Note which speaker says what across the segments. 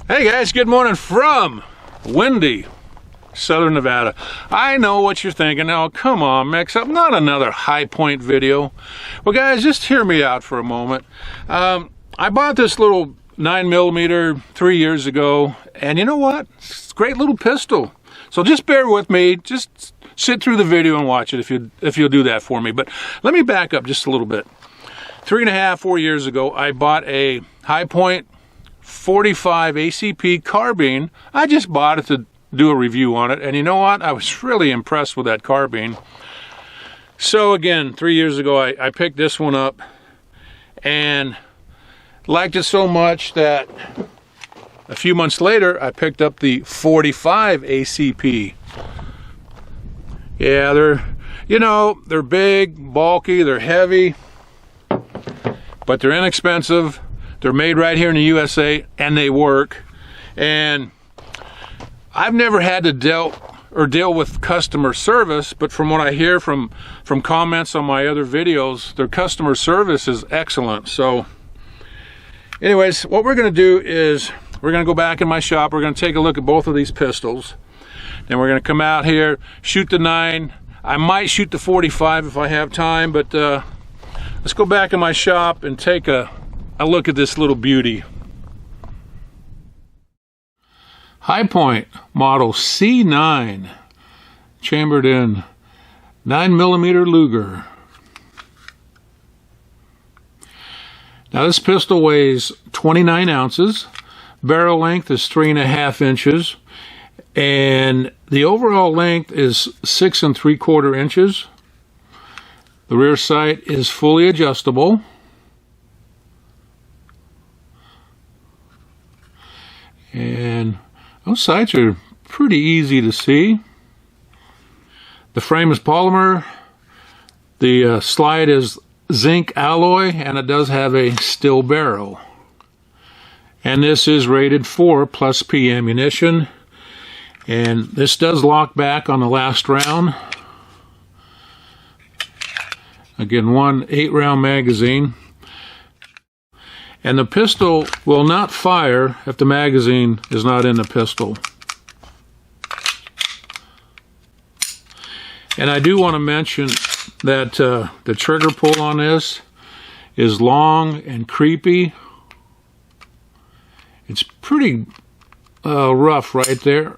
Speaker 1: Hey guys, good morning from windy Southern Nevada. I know what you're thinking. Oh, come on, mix up, not another Hi-Point video. Well guys, just hear me out for a moment. I bought this little 9mm 3 years ago, and you know what? It's a great little pistol. So just bear with me, just sit through the video and watch it if you'll do that for me. But let me back up just a little bit. 3.5, 4 years ago, I bought a Hi-Point 45 ACP carbine. I just bought it to do a review on it, and you know what? I was really impressed with that carbine. So again, 3 years ago, I picked this one up and liked it so much that a few months later, I picked up the 45 ACP. Yeah, they're big, bulky, they're heavy, but they're inexpensive. They're made right here in the USA, and they work. And I've never had to deal with customer service, but from what I hear from comments on my other videos, their customer service is excellent. So anyways, what we're going to do is we're going to go back in my shop. We're going to take a look at both of these pistols. Then we're going to come out here, shoot the 9. I might shoot the 45 if I have time, but let's go back in my shop and take a look at this little beauty. Hi-Point model C9, chambered in 9mm Luger. Now this pistol weighs 29 ounces, barrel length is 3.5 inches, and the overall length is 6 3/4 inches. The rear sight is fully adjustable. And those sights are pretty easy to see. The frame is polymer. The slide is zinc alloy, and it does have a steel barrel. And this is rated for +P ammunition. And this does lock back on the last round. Again, one 8-round magazine. And the pistol will not fire if the magazine is not in the pistol. And I do want to mention that the trigger pull on this is long and creepy. It's pretty rough right there,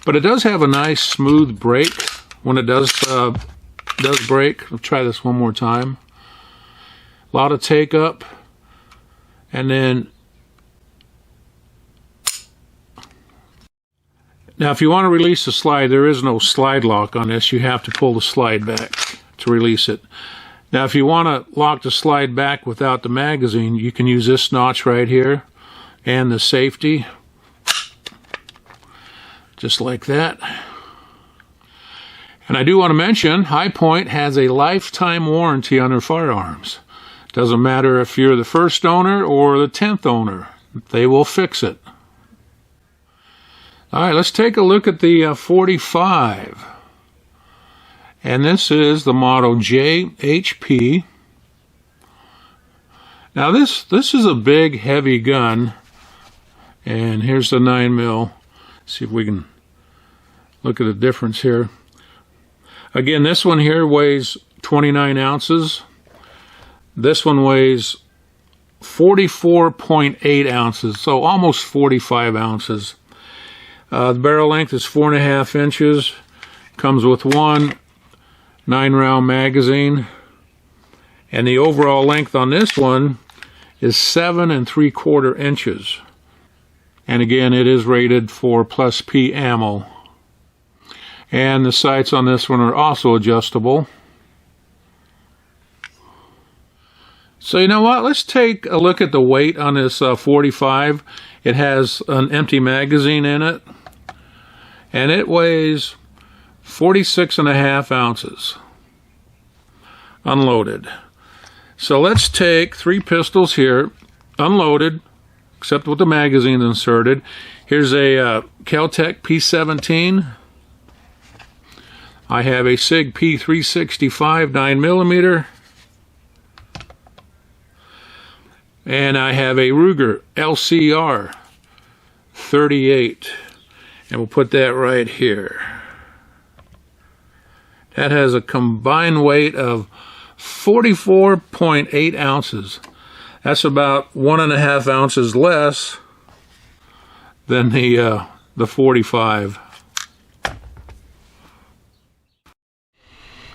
Speaker 1: but it does have a nice smooth break when it does break. I'll try this one more time. A lot of take up. And then, now if you want to release the slide, there is no slide lock on this. You have to pull the slide back to release it. Now if you want to lock the slide back without the magazine, you can use this notch right here and the safety, just like that. And I do want to mention, Hi-Point has a lifetime warranty on their firearms. Doesn't matter if you're the first owner or the 10th owner, they will fix it. All right, let's take a look at the 45. And this is the model JHP. Now this is a big, heavy gun. And here's the 9mm. See if we can look at the difference here. Again, this one here weighs 29 ounces. This one weighs 44.8 ounces, so almost 45 ounces. The barrel length is 4.5 inches. Comes with one 9-round magazine. And the overall length on this one is 7 3/4 inches. And again, it is rated for +P ammo. And the sights on this one are also adjustable. So you know what, let's take a look at the weight on this 45. It has an empty magazine in it, and it weighs 46.5 ounces, unloaded. So let's take 3 pistols here, unloaded, except with the magazine inserted. Here's a Kel-Tec P17. I have a SIG P365 9mm. And I have a Ruger LCR 38. And we'll put that right here. That has a combined weight of 44.8 ounces. That's about 1.5 ounces less than the 45.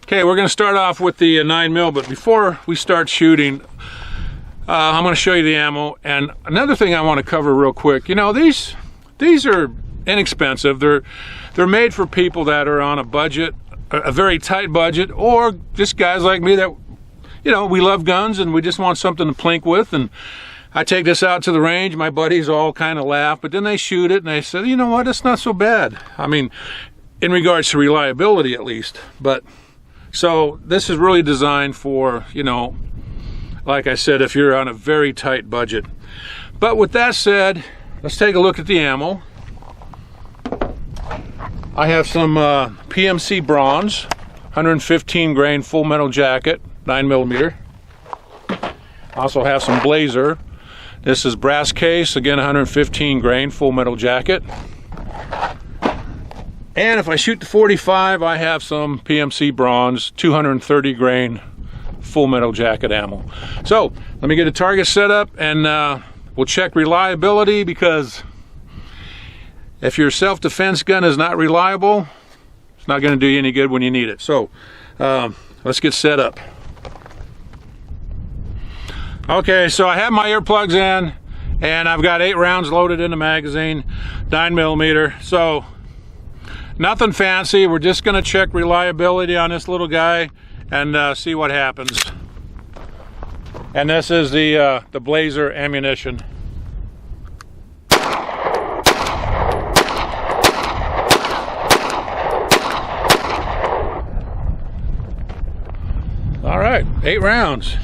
Speaker 1: Okay, we're going to start off with the 9mm, but before we start shooting, I'm going to show you the ammo. And another thing I want to cover real quick, you know, these are inexpensive. They're made for people that are on a budget, a very tight budget, or just guys like me that, you know, we love guns and we just want something to plink with. And I take this out to the range. My buddies all kind of laugh, but then they shoot it and they say, you know what, it's not so bad. I mean, in regards to reliability at least. But so this is really designed for, you know, like I said, if you're on a very tight budget. But with that said, let's take a look at the ammo. I have some PMC bronze, 115 grain full metal jacket, 9mm. I also have some blazer. This is brass case, again 115 grain full metal jacket. And if I shoot the 45, I have some PMC bronze, 230 grain full metal jacket ammo. So let me get a target set up and we'll check reliability, because if your self-defense gun is not reliable, it's not going to do you any good when you need it. So let's get set up. Okay, so I have my earplugs in and I've got 8 rounds loaded in the magazine, 9mm. So nothing fancy. We're just going to check reliability on this little guy and see what happens. And this is the blazer ammunition. All right, 8 rounds.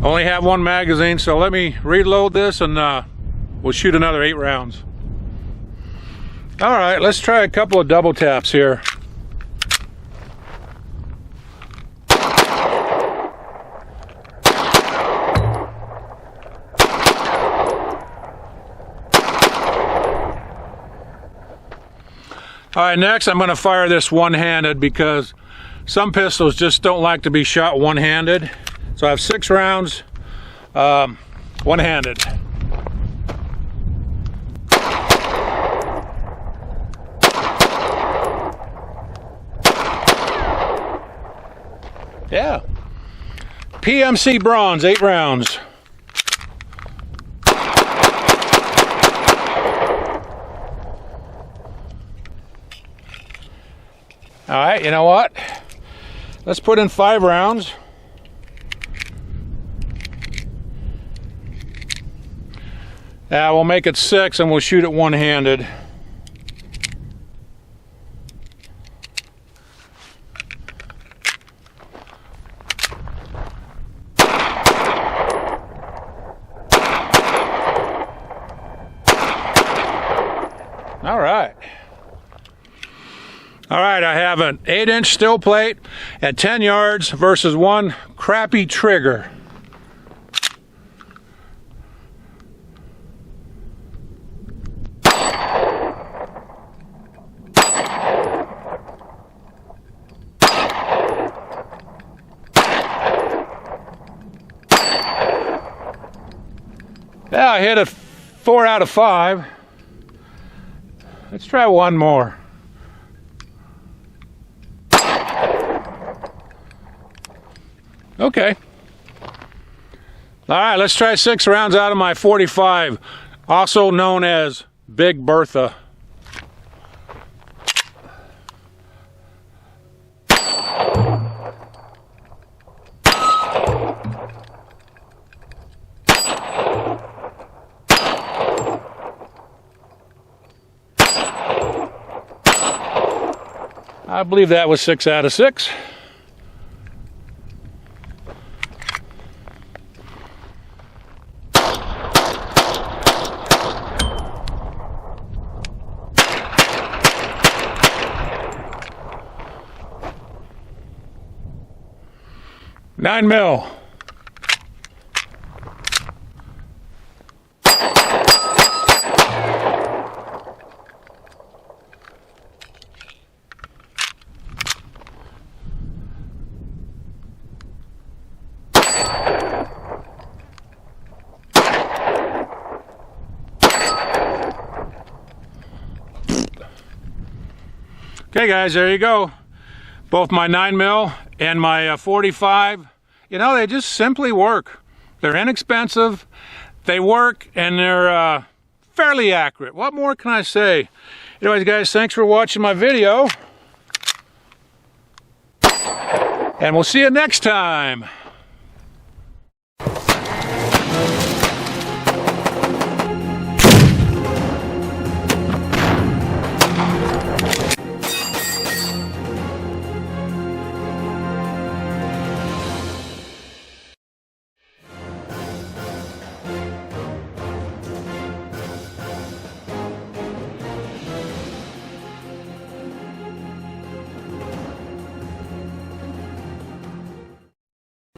Speaker 1: Only have 1 magazine, so let me reload this and we'll shoot another 8 rounds. All right, let's try a couple of double taps here. All right, next I'm going to fire this one-handed, because some pistols just don't like to be shot one-handed. So I have 6 rounds, one-handed. Yeah. PMC bronze, 8 rounds. All right, you know what? Let's put in 5 rounds. Yeah, we'll make it 6 and we'll shoot it one-handed. All right. All right, I have an 8-inch steel plate at 10 yards versus 1 crappy trigger. Yeah, I hit a 4 out of 5. Let's try one more. Okay. All right, let's try 6 rounds out of my 45, also known as Big Bertha. I believe that was 6 out of 6. Nine mil. Okay guys, there you go. Both my 9mm and my 45, you know, they just simply work. They're inexpensive, they work, and they're fairly accurate. What more can I say? Anyways guys, thanks for watching my video. And we'll see you next time.